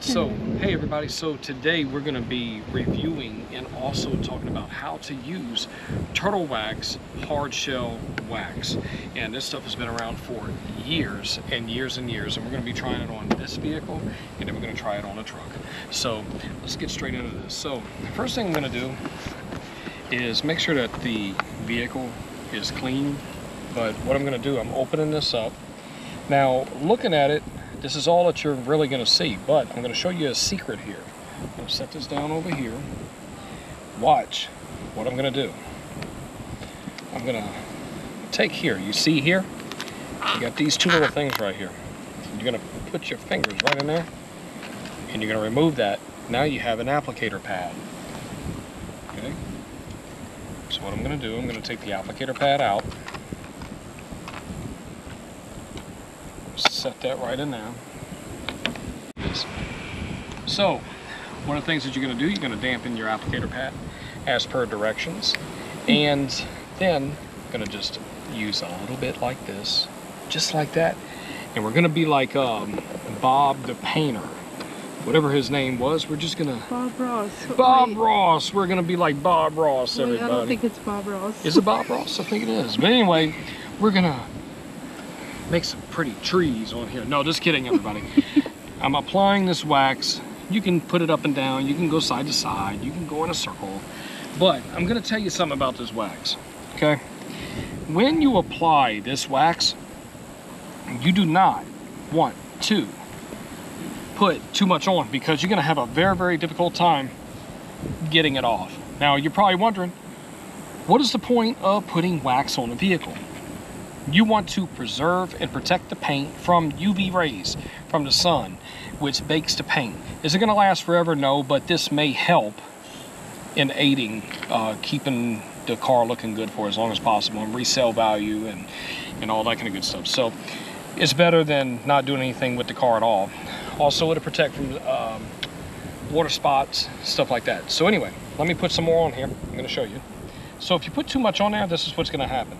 right, so hey everybody, so today we're going to be reviewing and also talking about how to use Turtle Wax hard shell wax. And this stuff has been around for years and years and years, and we're going to be trying it on this vehicle, and then we're going to try it on a truck. So let's get straight into this. So the first thing I'm going to do is make sure that the vehicle is clean. But what I'm going to do, I'm opening this up. Now looking at it, this is all that you're really going to see, but I'm going to show you a secret here. I'm going to set this down over here. Watch what I'm going to do. I'm going to take here, you see here, you got these two little things right here. You're going to put your fingers right in there, and you're going to remove that. Now you have an applicator pad. Okay? So what I'm going to do, I'm going to take the applicator pad out. Set that right in there. So one of the things that you're going to do, you're going to dampen your applicator pad as per directions, and then I'm going to just use a little bit like this, just like that, and we're going to be like Bob the painter, whatever his name was. We're just going to Bob Ross. Bob Ross. We're going to be like Bob Ross, everybody. I don't think it's Bob Ross. Is it Bob Ross? I think it is. But anyway, we're going to make some pretty trees on here. No, just kidding, everybody. I'm applying this wax. You can put it up and down. You can go side to side. You can go in a circle. But I'm going to tell you something about this wax, okay? When you apply this wax, you do not want to put too much on, because you're going to have a very, very difficult time getting it off. Now, you're probably wondering, what is the point of putting wax on a vehicle? You want to preserve and protect the paint from UV rays from the sun, which bakes the paint. Is it going to last forever? No, but this may help in aiding keeping the car looking good for as long as possible, and resale value and all that kind of good stuff. So it's better than not doing anything with the car at all. Also, it'll protect from water spots, stuff like that. So anyway, let me put some more on here. I'm going to show you. So if you put too much on there, this is what's going to happen.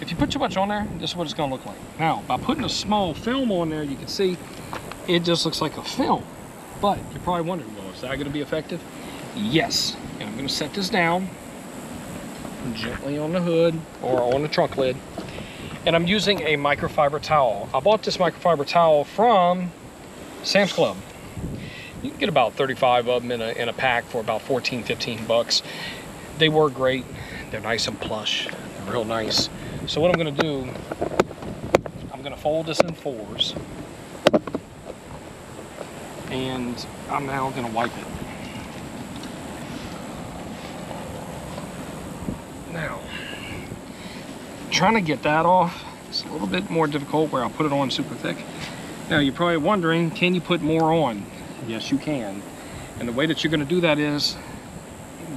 If you put too much on there, this is what it's going to look like. Now, by putting a small film on there, you can see it just looks like a film. But you're probably wondering, well, is that going to be effective? Yes. And I'm going to set this down gently on the hood or on the trunk lid. And I'm using a microfiber towel. I bought this microfiber towel from Sam's Club. You can get about 35 of them in a pack for about 14, 15 bucks. They work great. They're nice and plush. They're real nice. So what I'm going to do, I'm going to fold this in fours, and I'm now going to wipe it. Now, trying to get that off, it's a little bit more difficult where I'll put it on super thick. Now you're probably wondering, can you put more on? Yes, you can. And the way that you're going to do that is,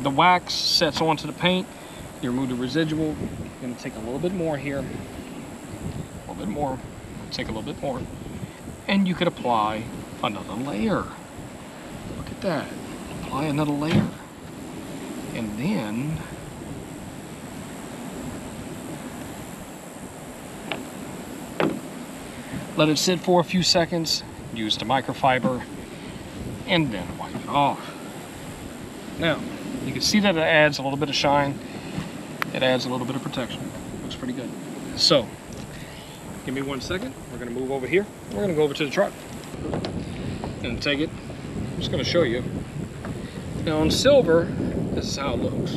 the wax sets onto the paint. You remove the residual. You're going to take a little bit more here, a little bit more, take a little bit more, and you could apply another layer. Look at that. Apply another layer, and then let it sit for a few seconds. Use the microfiber, and then wipe it off. Now, you can see that it adds a little bit of shine. It adds a little bit of protection. Looks pretty good. So, give me 1 second. We're going to move over here. We're going to go over to the truck and take it. I'm just going to show you. Now on silver, this is how it looks.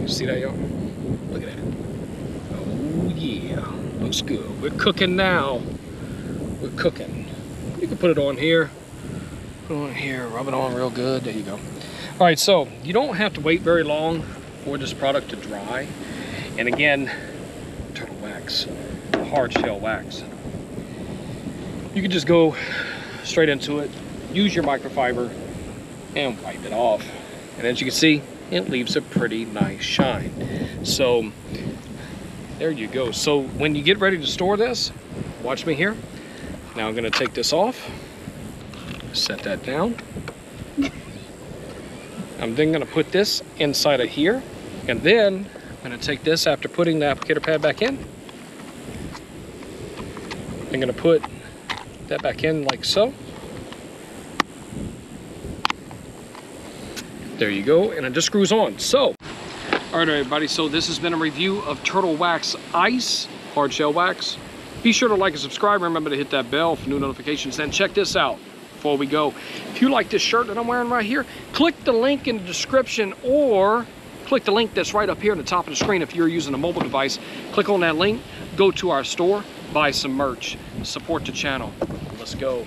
You see that, y'all? Look at that. Oh yeah, looks good. We're cooking now. We're cooking. You can put it on here. Put it on here. Rub it on real good. There you go. All right, so you don't have to wait very long for this product to dry. And again, turtle wax, hard shell wax. You can just go straight into it, use your microfiber, and wipe it off. And as you can see, it leaves a pretty nice shine. So there you go. So when you get ready to store this, watch me here. Now I'm gonna take this off, set that down. I'm then gonna put this inside of here. And then I'm going to take this after putting the applicator pad back in. I'm going to put that back in like so. There you go, and it just screws on. So, all right, everybody, so this has been a review of Turtle Wax Ice hard shell wax. Be sure to like and subscribe. Remember to hit that bell for new notifications. Then check this out before we go. If you like this shirt that I'm wearing right here, click the link in the description or click the link that's right up here at the top of the screen if you're using a mobile device. Click on that link, go to our store, buy some merch, support the channel. Let's go.